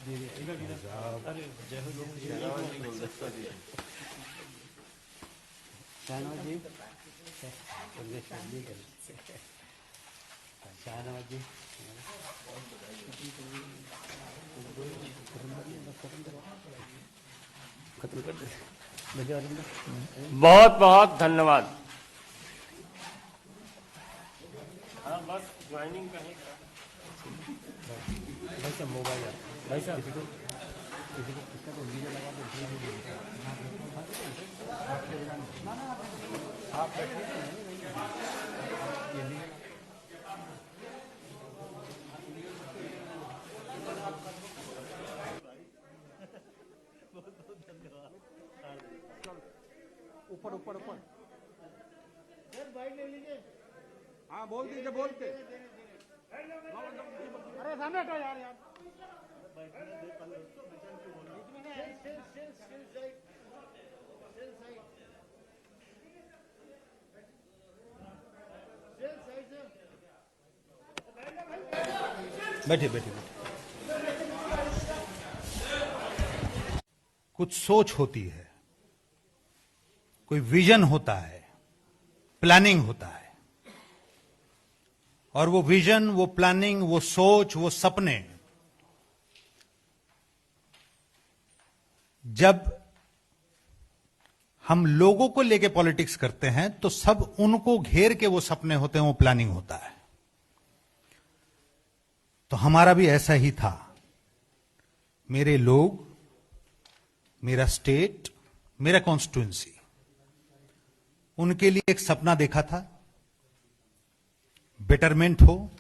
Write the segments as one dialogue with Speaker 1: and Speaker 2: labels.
Speaker 1: शाहनवाज जी, शाहनवाज जी, खत्म कर दे।
Speaker 2: बहुत बहुत धन्यवाद। हाँ बस ज्वाइनिंग का ही
Speaker 1: भाई साहब मोबाइल भाई साहब किसी को इसका तो वीडियो लगा दो। आप ऊपर ऊपर ऊपर हाँ बोल दीजिए बोल के। अरे सामने हटो यार यार बैठिए बैठिए। कुछ सोच होती है, कोई विजन होता है, प्लानिंग होता है, और वो विजन, वो प्लानिंग, वो सोच, वो सपने जब हम लोगों को लेके पॉलिटिक्स करते हैं तो सब उनको घेर के वो सपने होते हैं, वो प्लानिंग होता है। तो हमारा भी ऐसा ही था। मेरे लोग, मेरा स्टेट, मेरा कॉन्स्टिट्यूएंसी, उनके लिए एक सपना देखा था, बेटरमेंट हो।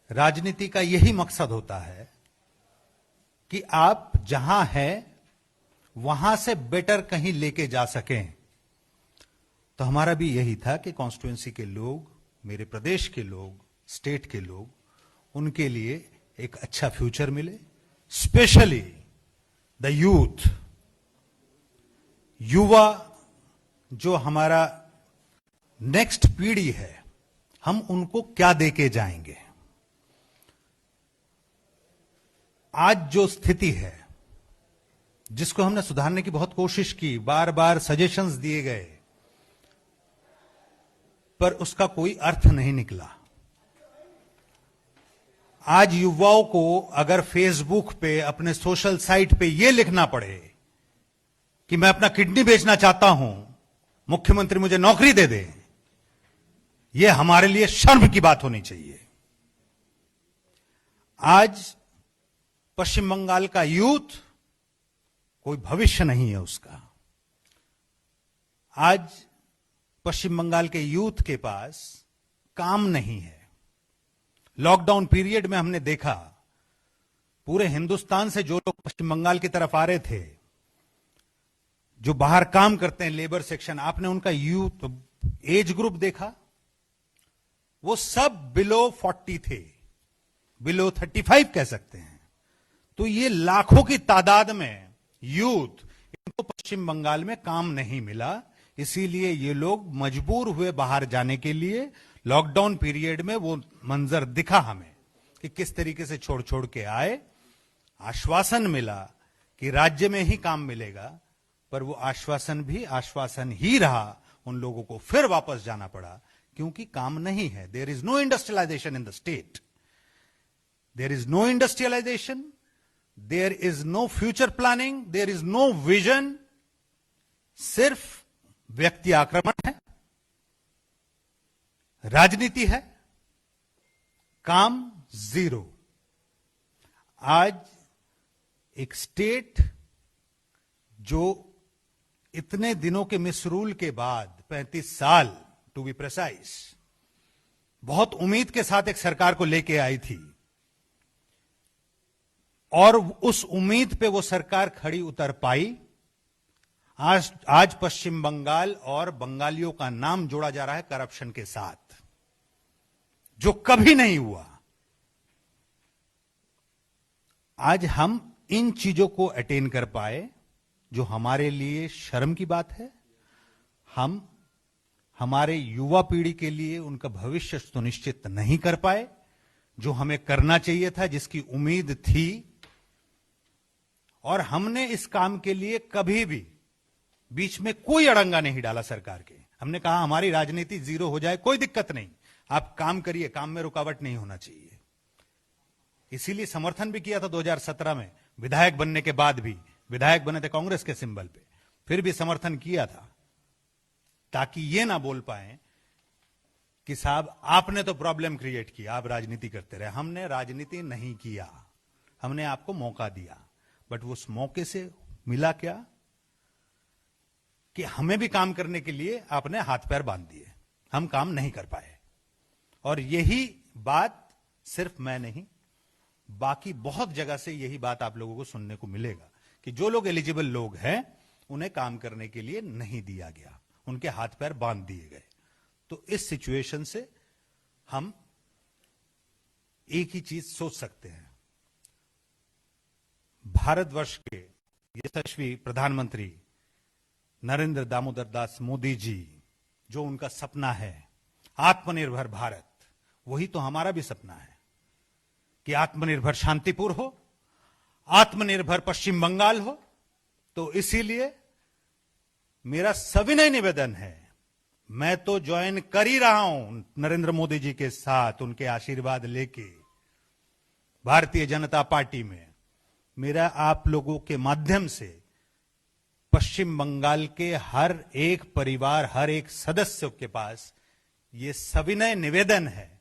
Speaker 1: राजनीति का यही मकसद होता है कि आप जहां हैं वहां से बेटर कहीं लेके जा सकें। तो हमारा भी यही था कि कॉन्स्टिट्यूएंसी के लोग, मेरे प्रदेश के लोग, स्टेट के लोग, उनके लिए एक अच्छा फ्यूचर मिले, स्पेशली द यूथ, युवा जो हमारा नेक्स्ट पीढ़ी है, हम उनको क्या देके जाएंगे। आज जो स्थिति है, जिसको हमने सुधारने की बहुत कोशिश की, बार बार सजेशंस दिए गए, पर उसका कोई अर्थ नहीं निकला। आज युवाओं को अगर फेसबुक पे, अपने सोशल साइट पे यह लिखना पड़े कि मैं अपना किडनी बेचना चाहता हूं, मुख्यमंत्री मुझे नौकरी दे दे, यह हमारे लिए शर्म की बात होनी चाहिए। आज पश्चिम बंगाल का यूथ, कोई भविष्य नहीं है उसका। आज पश्चिम बंगाल के यूथ के पास काम नहीं है। लॉकडाउन पीरियड में हमने देखा, पूरे हिंदुस्तान से जो लोग पश्चिम बंगाल की तरफ आ रहे थे, जो बाहर काम करते हैं, लेबर सेक्शन, आपने उनका यूथ एज ग्रुप देखा, वो सब बिलो 40 थे, बिलो 35 कह सकते हैं। तो ये लाखों की तादाद में यूथ, इनको पश्चिम बंगाल में काम नहीं मिला, इसीलिए ये लोग मजबूर हुए बाहर जाने के लिए। लॉकडाउन पीरियड में वो मंजर दिखा हमें कि किस तरीके से छोड़ छोड़ के आए। आश्वासन मिला कि राज्य में ही काम मिलेगा, पर वो आश्वासन भी आश्वासन ही रहा। उन लोगों को फिर वापस जाना पड़ा क्योंकि काम नहीं है। There is no industrialisation in the state, there is no industrialisation, there is no future planning, there is no vision. सिर्फ व्यक्ति आक्रमण है, राजनीति है, काम जीरो। आज एक स्टेट जो इतने दिनों के मिसरूल के बाद, 35 साल टू बी प्रिसाइज, बहुत उम्मीद के साथ एक सरकार को लेके आई थी, और उस उम्मीद पे वो सरकार खड़ी उतर पाई। आज पश्चिम बंगाल और बंगालियों का नाम जोड़ा जा रहा है करप्शन के साथ, जो कभी नहीं हुआ। आज हम इन चीजों को अटेन कर पाए, जो हमारे लिए शर्म की बात है। हम हमारे युवा पीढ़ी के लिए उनका भविष्य सुनिश्चित नहीं कर पाए, जो हमें करना चाहिए था, जिसकी उम्मीद थी, और हमने इस काम के लिए कभी भी बीच में कोई अड़ंगा नहीं डाला सरकार के। हमने कहा हमारी राजनीति जीरो हो जाए कोई दिक्कत नहीं, आप काम करिए, काम में रुकावट नहीं होना चाहिए। इसीलिए समर्थन भी किया था 2017 में, विधायक बनने के बाद भी। विधायक बने थे कांग्रेस के सिंबल पे, फिर भी समर्थन किया था, ताकि ये ना बोल पाए कि साहब आपने तो प्रॉब्लम क्रिएट किया, आप राजनीति करते रहे। हमने राजनीति नहीं किया, हमने आपको मौका दिया, बट उस मौके से मिला क्या कि हमें भी काम करने के लिए आपने हाथ पैर बांध दिए, हम काम नहीं कर पाए। और यही बात सिर्फ मैं नहीं, बाकी बहुत जगह से यही बात आप लोगों को सुनने को मिलेगा कि जो लोग एलिजिबल लोग हैं उन्हें काम करने के लिए नहीं दिया गया, उनके हाथ पैर बांध दिए गए। तो इस सिचुएशन से हम एक ही चीज सोच सकते हैं, भारतवर्ष के यशस्वी प्रधानमंत्री नरेंद्र दामोदर दास मोदी जी, जो उनका सपना है आत्मनिर्भर भारत, वही तो हमारा भी सपना है कि आत्मनिर्भर शांतिपुर हो, आत्मनिर्भर पश्चिम बंगाल हो। तो इसीलिए मेरा सविनय निवेदन है, मैं तो ज्वाइन कर ही रहा हूं नरेंद्र मोदी जी के साथ, उनके आशीर्वाद लेके भारतीय जनता पार्टी में। मेरा आप लोगों के माध्यम से पश्चिम बंगाल के हर एक परिवार, हर एक सदस्य के पास यह सविनय निवेदन है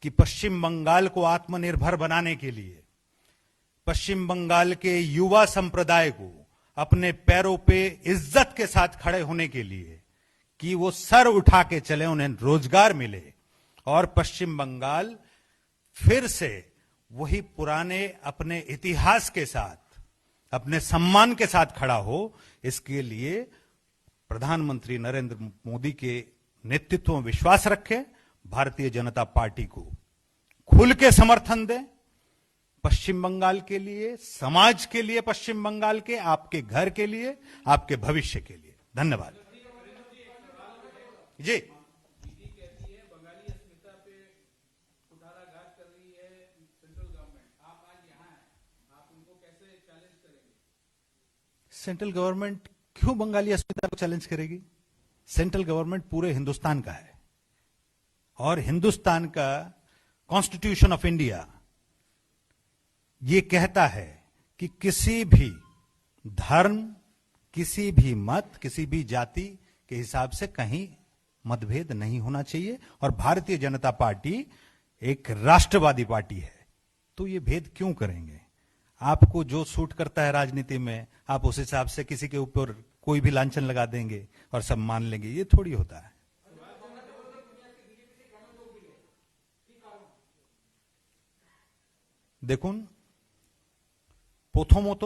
Speaker 1: कि पश्चिम बंगाल को आत्मनिर्भर बनाने के लिए, पश्चिम बंगाल के युवा संप्रदाय को अपने पैरों पे इज्जत के साथ खड़े होने के लिए, कि वो सर उठा के चले, उन्हें रोजगार मिले और पश्चिम बंगाल फिर से वही पुराने अपने इतिहास के साथ, अपने सम्मान के साथ खड़ा हो, इसके लिए प्रधानमंत्री नरेंद्र मोदी के नेतृत्व में विश्वास रखें, भारतीय जनता पार्टी को खुल के समर्थन दें, पश्चिम बंगाल के लिए, समाज के लिए, पश्चिम बंगाल के, आपके घर के लिए, आपके भविष्य के लिए। धन्यवाद जी। सेंट्रल गवर्नमेंट क्यों बंगाली अस्मिता को चैलेंज करेगी? सेंट्रल गवर्नमेंट पूरे हिंदुस्तान का है और हिंदुस्तान का कॉन्स्टिट्यूशन ऑफ इंडिया ये कहता है कि किसी भी धर्म, किसी भी मत, किसी भी जाति के हिसाब से कहीं मतभेद नहीं होना चाहिए। और भारतीय जनता पार्टी एक राष्ट्रवादी पार्टी है, तो ये भेद क्यों करेंगे? आपको जो सूट करता है राजनीति में, आप उस हिसाब से किसी के ऊपर कोई भी लांछन लगा देंगे और सब मान लेंगे, ये थोड़ी होता है। দেখুন, প্রথমত